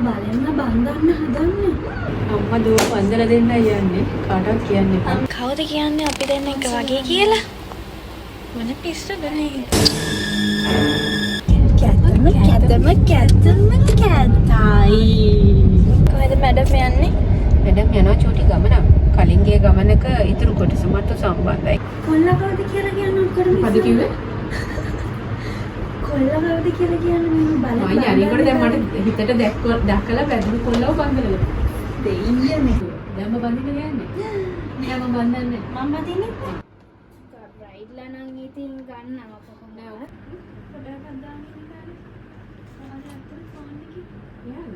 බලන්න බඳන්න හදන්නේ. අම්මා දුව වන්දලා දෙන්නයි යන්නේ. කාටවත් කියන්න එපා. කවුද කියන්නේ අපි දෙන්න එක වගේ කියලා? මොන පිස්සුද නේ? කැතම කැතයි. කොහෙද මැඩම් යන්නේ? මැඩම් යනවා චූටි ගමනක්. කලින් ගිය ගමනක ඉතුරු කොටස මත සම්බන්ධයි. කොල්ලකවද කියලා කියන්නේ කරන්නේ? මොකද කිව්වේ? කොල්ලකවද කියලා කියන්නේ මම බලන්න. මම යන්නකොට දැන් මට හිතට දැක්කලා බැඳුණු කොල්ලව බඳිනවලු. දෙයියනේ. දැන්ම බඳින්න යන්නේ. නෑ මම බඳින්නේ. මම බඳින්නේ. රයිඩ්ලා නම් ඉතින් ගන්නවා කොහොමද? පොඩක් හදාගෙන ඉන්න. සමහර අතට ෆෝන් එකේ. යන්න.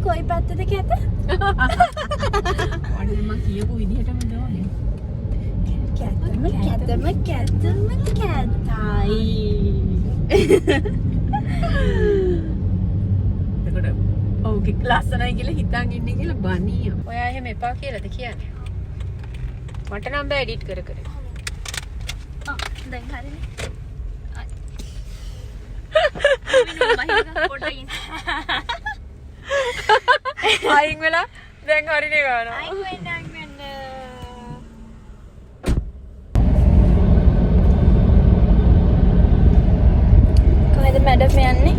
කොයි පැත්තද කැත? ඔන්න මම කියපු විදිහටම දෝනේ. කැතයි. එතකොට ඔව්ගේ ලස්සනයි කියලා හිතන් ඉන්නේ කියලා බනිය. ඔයා එහෙම එපා කියලාද කියන්නේ? මට නම් බෑ එඩිට් කර කර. දැන් හරිනේ. අයින් වෙලා දැන් හරිනේ ගන්නවා. අයින් වෙන්න. කොහෙද මැඩම් යන්නේ?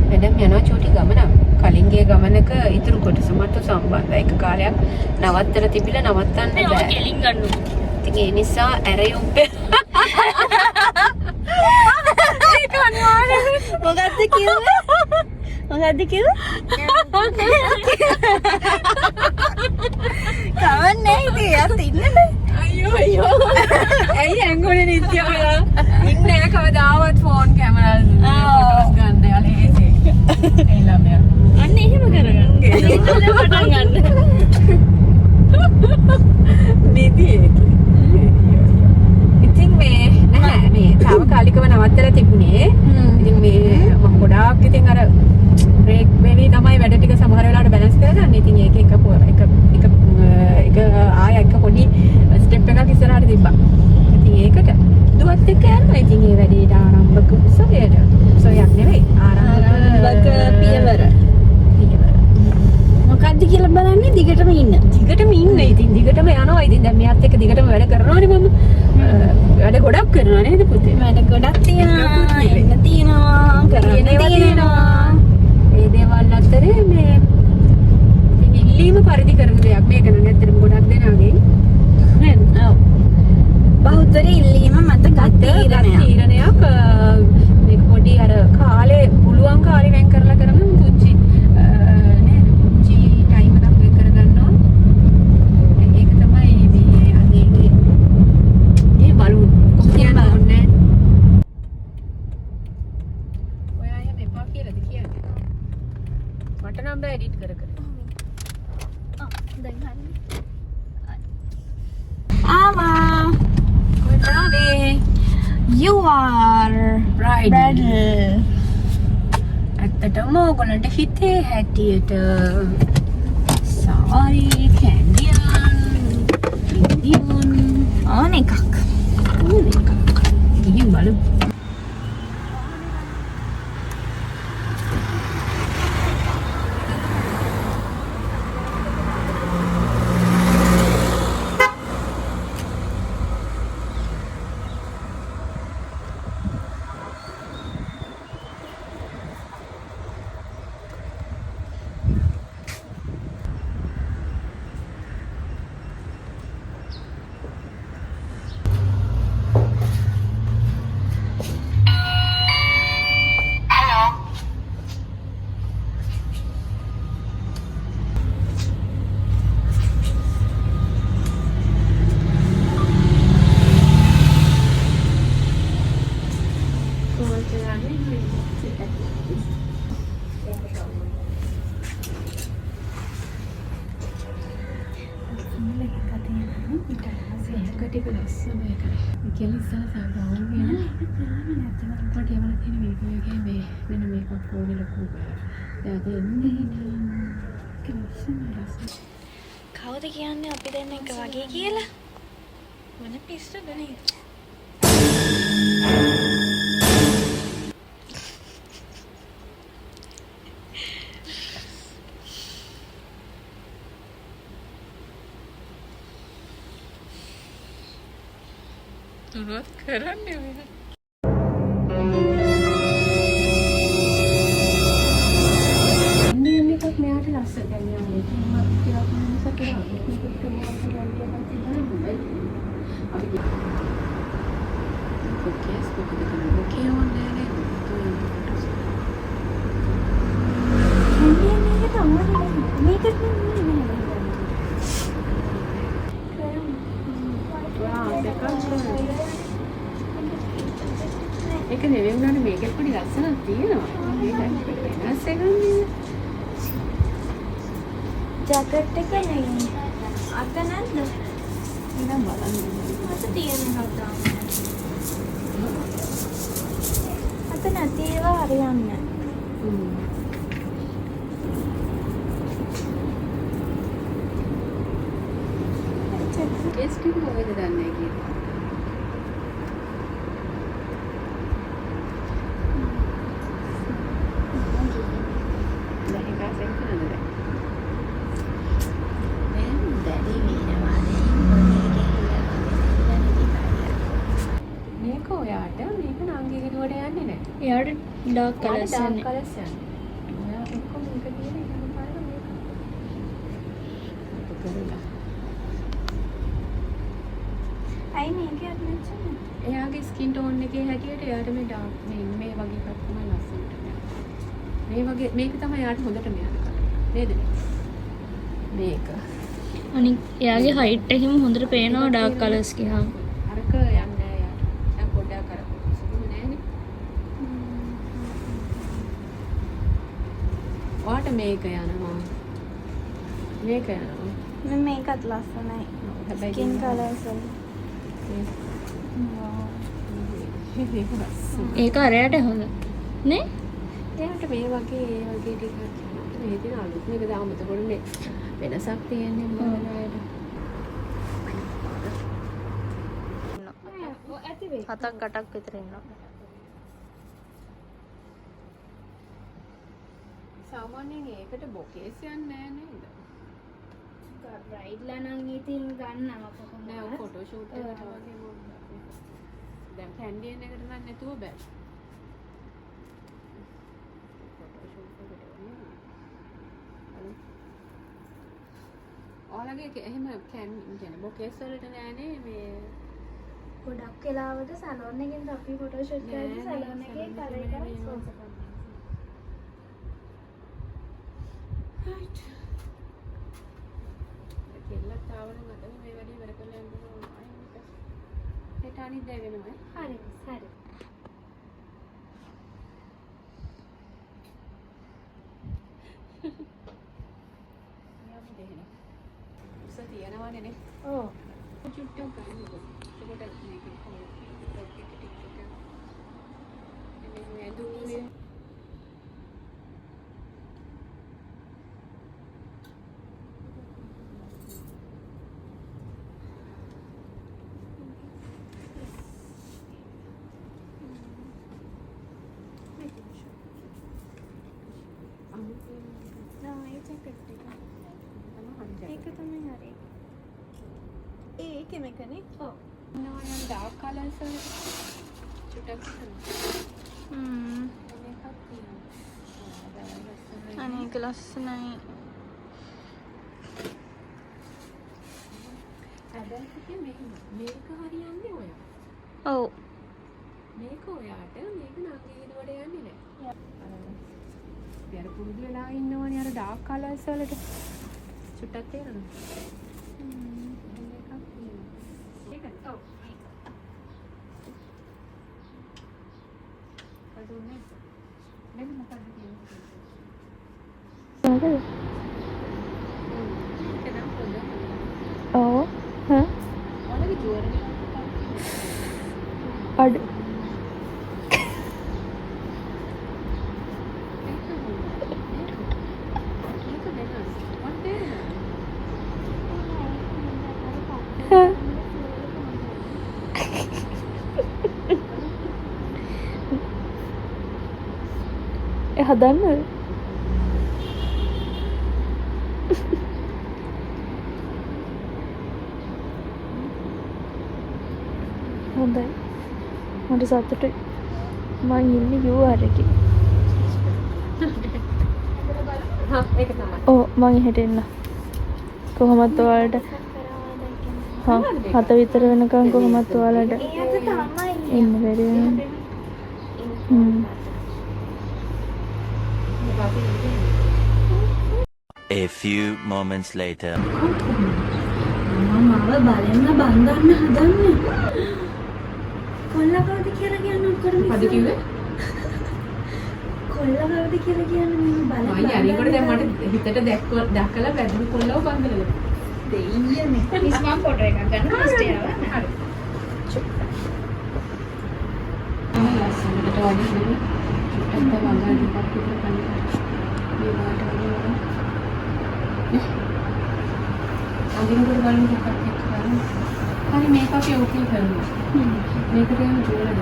මැඩම් යනවා චූටි ගමනක්. කලින් ගිය ගමනක ඉතුරු කොටස මත සම්බන්ධයි. එක කාලයක් නවත්තලා තිබිලා නවත්තන්න බෑ. ඔය කෙලින් ගන්නු. ඉතින් ඒ නිසා ඇරයුම් මොකද්ද කිව්වේ? කවන්නේ ඉතින් යත් ඉන්නනේ. අයියෝ ඇයි ඇංගුලේ නිත්‍යවලා ඉන්නේ කවදාවත් ෆෝන් කැමරා ෆොටෝස් ගන්න යාලේ ඒසේ ඒ ළමයා අන්න එහෙම කරගන්න. පටන් ගන්න. නිදි ඉතින් මේ නැහැ මේ තාවකාලිකව නවත්තලා තිබුණේ. ඉතින් මේ මම ගොඩාක් ඉතින් අර බ්‍රේක් වෙවි තමයි වැඩ ටික සමහර වෙලාවට බැලන්ස් කරගන්න. ඉතින් ඒක එක ආය එක පොඩි ස්ටෙප් එකක් ඉස්සරහට තිබ්බා. ඉතින් ඒකට දුවත් එක්ක යනවා. ඉතින් ඒ වැඩේට ආරම්භක උත්සවයට උත්සවයක් නෙවෙයි ආරම්භක පියවර. මොකද්ද කියලා බලන්නේ දිගටම ඉන්න. ඉතින් දිගටම යනවා. ඉතින් දැන් මෙයාත් එක්ක දිගටම වැඩ කරනවානේ මම. වැඩ ගොඩක් කරනවා නේද පුතේ? වැඩ ගොඩක් තියෙනවා. ඉන්න තියෙනවා. කරන්න තියෙනවා. ඒ දේවල් අතරේ මේ ඉල්ලීම පරිදි කරන දෙයක් මේක නම් ඇත්තටම ගොඩක් දෙනාගෙන් නේද? ඔව්. බහුතරය ඉල්ලීම මත ගත් තීරණයක්. මේක පොඩි අර කාලේ පුළුවන් කාලේ වෙන් කරලා කරන පුංචි නේද? පුංචි ටයිම් එකක් වෙන් කරගන්නවා. ඒක තමයි මේ අදේගේ මේ බලු කියන්න ඕනේ. ඔයා එහෙම එපා කියලාද කියන්නේ? මට නම් බෑ එඩිට් කර කර. දැන් හරිනේ. ආවා. කොහෙද? You are bridal. ඇත්තටම ඔයගොල්ලන්ට හිතේ හැටියට සාරි කැන්ඩියන් ඉන්දියන් ඕන එකක්. ගිහින් බලමු. ටික ලස්සන ඒකනේ. කියලා ඉස්සලා සාගවුම් කියන. මට ඒවල තියෙන වීඩියෝ එකේ මේ මෙන්න මේකක් ඕනේ ලොකු. දැන් අද එන්නේ කවුද කියන්නේ අපි දෙන්න එක වගේ කියලා? මොන පිස්සුද නේද? මොනවද කරන්නේ මේ? ඉන්නේ එකක් මෙයාට ලස්සන දැන් යාළුවෝ මම ටිකක් මිනිස්සු කරා. මේකට මොකක්ද කියන්නේ අපි කොකේස් කොකද කරන්නේ? කොකේ ඕනේ නේ. මේක තමයි මේක ඒක නෙවෙයි වුණානේ මේකෙත් පොඩි ලස්සනක් තියෙනවා. මේක වෙනස් එකක් නේ. ජැකට් එක නෙයි. අත නැද්ද? ඉතින් බලන්න. අත තියෙන හත. අත නැති ඒවා හරියන්නේ නැහැ. ටෙස්ට් එක මොකද දන්නේ කියලා. මේක ඔයාට මේක නංගිගේ දුවට යන්නේ නැහැ. එයාට ඩාර්ක් කලර්ස් ඩාර්ක් යන්නේ. කලර්ස් යන්නේ. ඔයා එක්ක මේක දින එකම පාර මේක. කරලා. අයි මේකත් නැච්චනේ. එයාගේ ස්කින් ටෝන් එකේ හැටියට එයාට මේ ඩාර්ක් මේ වගේ එකක් තමයි ලස්සනට යන්නේ. මේ වගේ මේක තමයි එයාට හොඳට මෙයාට කරන්නේ. නේද? මේක. අනික එයාගේ හයිට් එකෙම හොඳට පේනවා ඩාර්ක් කලර්ස් ගියාම. අරක යන්නේ නැහැ යාට. දැන් පොඩ්ඩක් කරපො. සුදු නෑනේ. ඔයාට මේක යනවා. මේක යනවා. මම මේකත් ලස්සනයි. හැබැයි ස්කින් කලර්ස් වල. ඒක අරයට හොඳ. නේ? එයාට මේ වගේ ඒ වගේ ටිකක් මේ තියෙන අලුත් මේක දාම එතකොට මේ වෙනසක් තියෙන්නේ මොනවද අයට? ඇති වේ. 7ක් 8ක් විතර ඉන්නවා. සාමාන්‍යයෙන් ඒකට බොකේස් යන්නේ නැහැ නේද? බ්‍රයිඩ්ලා නම් ඉතින් ගන්නවා කොහොමද? නෑ ඔය ෆොටෝ ෂූට් එකට වගේ මොකක්ද? දැන් කැන්ඩියන් එකට නම් නැතුව බෑ. ෆොටෝ ෂූට් එකට වගේ. ඔයාලගේ එහෙම කියන්නේ බොකේස් වලට නෑනේ මේ ගොඩක් වෙලාවට සැලොන් එකෙන් අපි ෆොටෝ ෂූට් කරද්දී සැලොන් එකේ කලර් එක ස්පොන්සර් කරනවා. right. කෙල්ලත් ආවනම් අද මේ වැඩේ ඉවර කරලා යන්න ඕන. හෙට අනිද්දා වෙනවා. හරි හරි. යමු දෙහෙන. උස තියනවනේ නේ. ඔව්. චුට්ටක් ගන්නකො. ඒකට මේක කොහොමද? ටික මේ දුන්නේ ඒක තමයි හරි. ඒකෙම එකනේ. ඔව්. නෝ යම් ඩාර්ක් කලර්ස් වල චුට්ටක් තියෙනවා. මේකක් තියෙනවා. අනේක ලස්සනයි. හැබැයි මේක හරියන්නේ ඔය. ඔව්. මේක ඔයාට මේක නංගිගේ දුවට යන්නේ නැහැ. අර පුරුදු වෙලා ඉන්නවනේ අර ඩාර්ක් කලර්ස් වලට. චුට්ටක් තේරෙනවද? මේකක් තියෙනවා. ඒක ඔව්. අදුන්නේ. මෙන්න මොකක්ද කියන්නේ? මොකද? ඒක නම් පොඩ්ඩක්. ඔව්. හා? ඔයාලගේ ජුවර් එක හදන්න හොඳයි මට සතුටුයි මං ඉන්නේ UR එකේ ඒක තමයි. ඔව් මං එහෙට එන්න කොහොමත් ඔයාලට හා 7 විතර වෙනකන් කොහොමත් ඔයාලට එන්න බැරි වෙනවා A few moments later. මාව බලන්න බංගන්න හදන්නේ කොල්ලකවද කියලා කියන්න ඔක්කොම මොකද කිව්වේ? කොල්ලකවද කියලා කියන්න මම බලන්න මම යන්නේකොට දැන් මට හිතට දැක්කලා වැදුණු කොල්ලව බංගලද. දෙයියනේ මිස් මම ෆොටෝ එකක් ගන්න ෆස්ට් යාව හරි. ලස්සනට වගේ නෙමෙයි. ඇත්ත වගා ටිකක් විතර කන්න. මේ වාට වගේ. අදිනකොට බලන්න ටිකක් එක්ක කරන්න. හරි මේක අපි ඕකේ කරමු. මේකට යන ජෝල දෙන්න.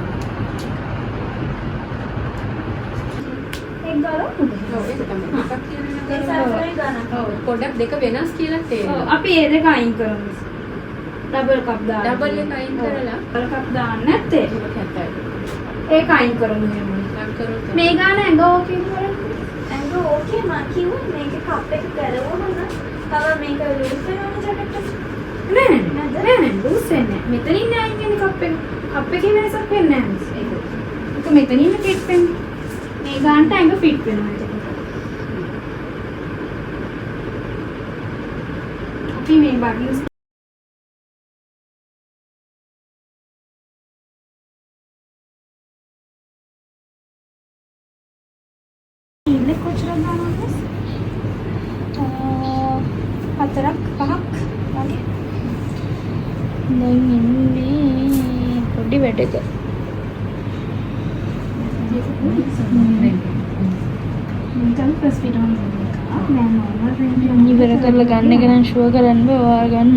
ඒක ගලවමුද? ඔව් ඒක තමයි. එකක් කියන්නේ ඒ සාරේ ගන්න. ඔව් පොඩ්ඩක් දෙක වෙනස් කියලා තේරෙනවා. අපි ඒ දෙක අයින් කරමු. ඩබල් කප් දාන්න. ඩබල් එක අයින් කරලා ඩබල් කප් දාන්න නැත්තේ. ඒක හැටයි. ඒක අයින් කරමු එහෙනම්. නම් කරොත් මේ ගාන ඇඟ ඕකේ කරමු. ඇඟ ඕකේ මම කිව්වා මේක කප් එක ගලවුවා නම් තව මේක ලූස් වෙනවනේ ජැකට් එක. නෑ ලූස් වෙන්නේ නෑ. මෙතනින් නෑ ඉන්නේ කප් එක. කප් එකේ වෙනසක් වෙන්නේ නෑ මිස්. ඒක මෙතනින් ෆිට වෙන්නේ. මේ ගානට ඇඟ ෆිට වෙනවා ඒක. අපි මේ බගියුස් ඉන්නේ කොච්චර ගන්නවද? 4ක් 5ක් වගේ. දැන් ඉන්නේ පොඩි වැඩක. මම ප්‍රස් ෆිට ඔන් කරනවා. ඉවර කරලා ගන්න එක නම් ෂුවර් කරන්න බෑ ඔයා ගන්න.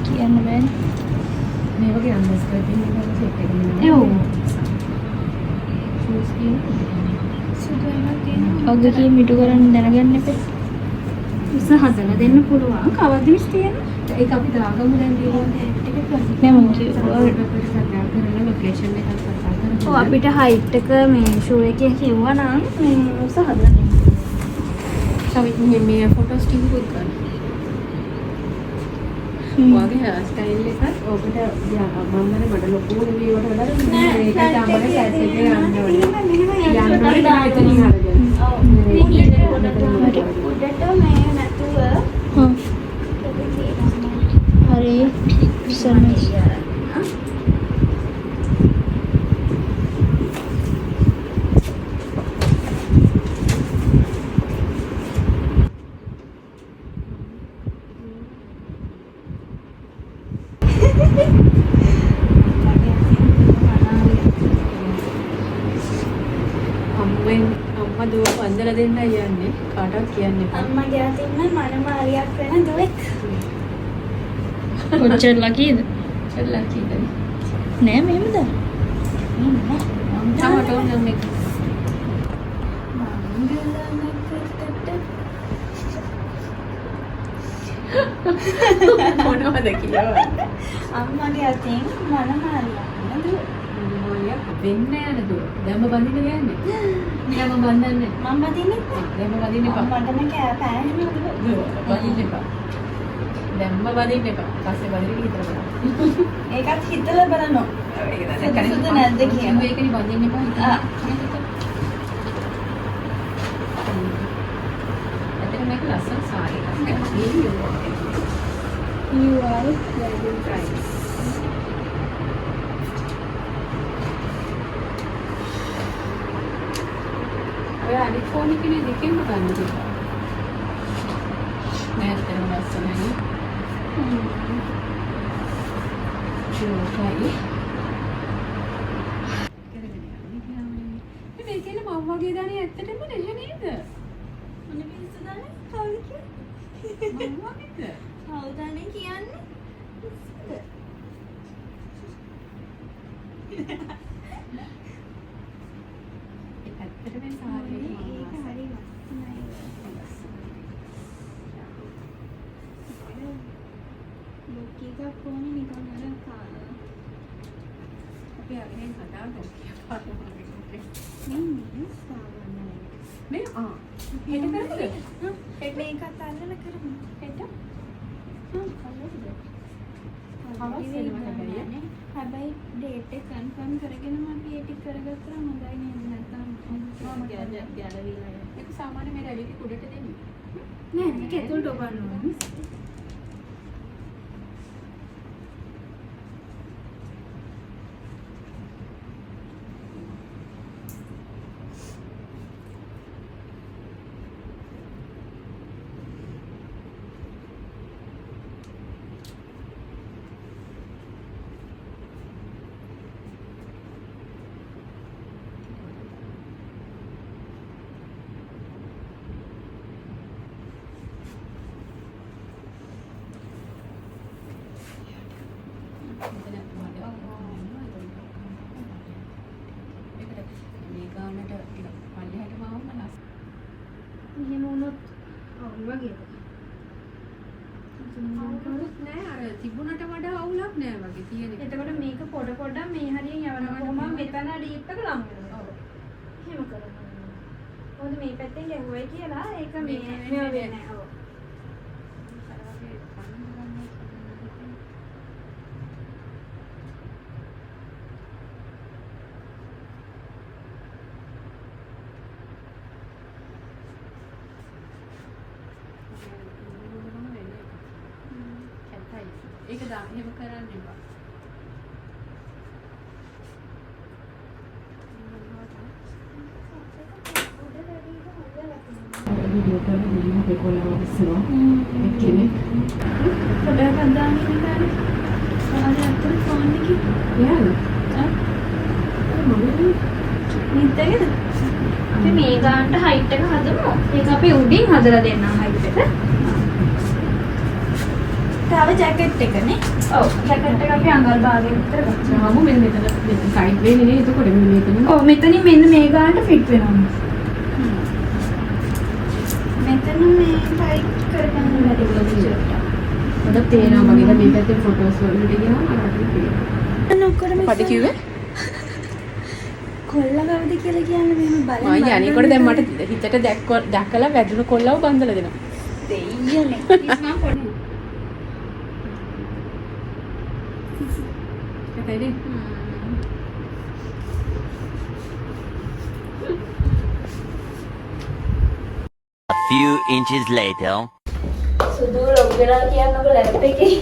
කියන්න බෑනේ. මේ වගේ අන්ඩර්ස්ටෑන්ඩින් එකක් සෙට් එකක් නෑ. ඒ ඔව්. ෂූස් කියන ඔග කී මිටු කරන්න දැනගන්න එපා. ඉස්ස හදලා දෙන්න පුළුවන්. කවද්ද මිස් තියෙන්නේ? ඒක අපි දාගමු දැන් දිනුනේ ටික කරලා. නෑ මම කිව්වා. කරන ලොකේෂන් එකක් කතා කරමු. ඔව් අපිට හයිට් එක මේ ෂෝ එකේ කිව්වා නම් මේ ඉස්ස හදලා දෙන්න. සමහර මේ ෆොටෝස් ටිකකුත් ගන්න. ඔයගේ හේර් ස්ටයිල් එකත් ඔබට මම්මනේ මට ලොකු වීවට වඩා මේක තමයි සැට් එකේ යන්න ඕනේ. යන්න ඕනේ එතනින් අරගෙන. ඔව්. උඩට මේ නැතුව හරි සමස් අම්මා දුව වන්දලා දෙන්නයි යන්නේ කාටවත් කියන්න එපා. අම්මගේ අතින් මනමාරියක් වෙන දුවෙක්. කොච්චර ලකීද? චල්ලා කීයද? නෑ මෙහෙමද? තාමට ඕන නම් එක. මොනවද කියවන්නේ? අම්මගේ අතින් මනමාරියක් වෙන දුවෙක්. මොනියක් වෙන්නේ යන දුව. දැම්ම බඳින්න යන්නේ. දැම්ම බඳන්නේ. මම බදින්නේ දැම්ම බඳින්න එපා. මටම කෑ පෑහෙනවා දුව. බඳින්න එපා. දැම්ම බඳින්න එපා. පස්සේ බඳින්න විතර බලන්න. ඒකත් හිතලා බලනවා. සුදුසුද නැද්ද කියන. මේකනේ බඳින්න එපා. ඇත්තට මේක ලස්සන සාරි එකක්. You are very good price. ඔය අනිත් ෆෝන් එකේ දෙකෙන්ම ගන්න තිබ්බා. නෑ ඇත්තටම ලස්සනයි. ඒකයි. මේ කියන මම වගේ දණේ ඇත්තටම නැහැ නේද? මොන පිස්සු දාන්නේ? කවුද කියන්නේ? මම වගේද? කවුද දාන්නේ කියන්නේ? පිස්සුද? එතන මේ සාරේ ඒක හරි ලස්සනයි. ලොක් එකක් ඕනේ නිකන් අර අපි අරගෙන හදාගමු කියලා පාටම මේ සාවන්නයි. මේ හෙට කරමුද? මේකත් අල්ලලා කරමු. හෙට හැබැයි ඩේට් එක කන්ෆර්ම් කරගෙන මම ඒ ටික කරගත්තා හොඳයි නේද? නැත්නම් ගැලවිලා යනවා. ඒක සාමාන්‍ය මේ රැලිටි කුඩට දෙන්නේ. නෑ මේක ඇතුළට ඔබන්න ඕනේ. එහෙම වුණොත් අවුල් වගේ. නෑ අර තිබුණට වඩා අවුලක් නෑ වගේ තියෙන එක. එතකොට මේක පොඩ මෙහි හරියෙන් යවනවා කොහොම මෙතන ඩීප් එක ලං වෙනවා. එහෙම කරනවා. මොකද මේ පැත්තෙන් ගැහුවයි කියලා ඒක මේ වෙන්නේ නැහැ. ඔව්. ඒක දා එහෙම කරන්න එපා. වීඩියෝ කරලා දෙන්න දෙකොල්ලම ඉස්සරහ. එක්කෙනෙක්. පොඩක් අදාගෙන ඉඳලා ආයෙත් අතට ෆෝන් එකේ යාළුවා. නිද්දගේද? අපි මේ ගානට හයිට් එක හදමු. ඒක අපි උඩින් හදලා දෙන්නම් හයිට් එක. තව ජැකට් එකනේ. ඔව් ජැකට් එක අපි අඟල් භාගයෙන් විතර ගන්නවා. ආමු මෙන්න මෙතන සයිඩ් වෙන්නේ නේ එතකොට මෙන්න මෙතන. ඔව් මෙතනින් මෙන්න මේ ගානට ෆිට වෙනවා. මෙතන මේ ටයිට් කරගන්න වැඩි වෙලා පොඩක් තේරෙනවා වගේ මේ පැත්තේ ෆොටෝස් වලට ගියාම අරගෙන තියෙනවා. ඔක්කොම පඩි කිව්වේ? කොල්ලා ගවද කියලා කියන්නේ මෙහෙම බලන්න. මම යන්නේකොට දැන් මට හිතට දැක්කලා වැදුණු කොල්ලව බන්දලා දෙනවා. දෙයියනේ. මම පොඩි. ඒකයිනේ. A few inches later. සුදු ලොග් වෙලා කියනකො ලැප් එකේ.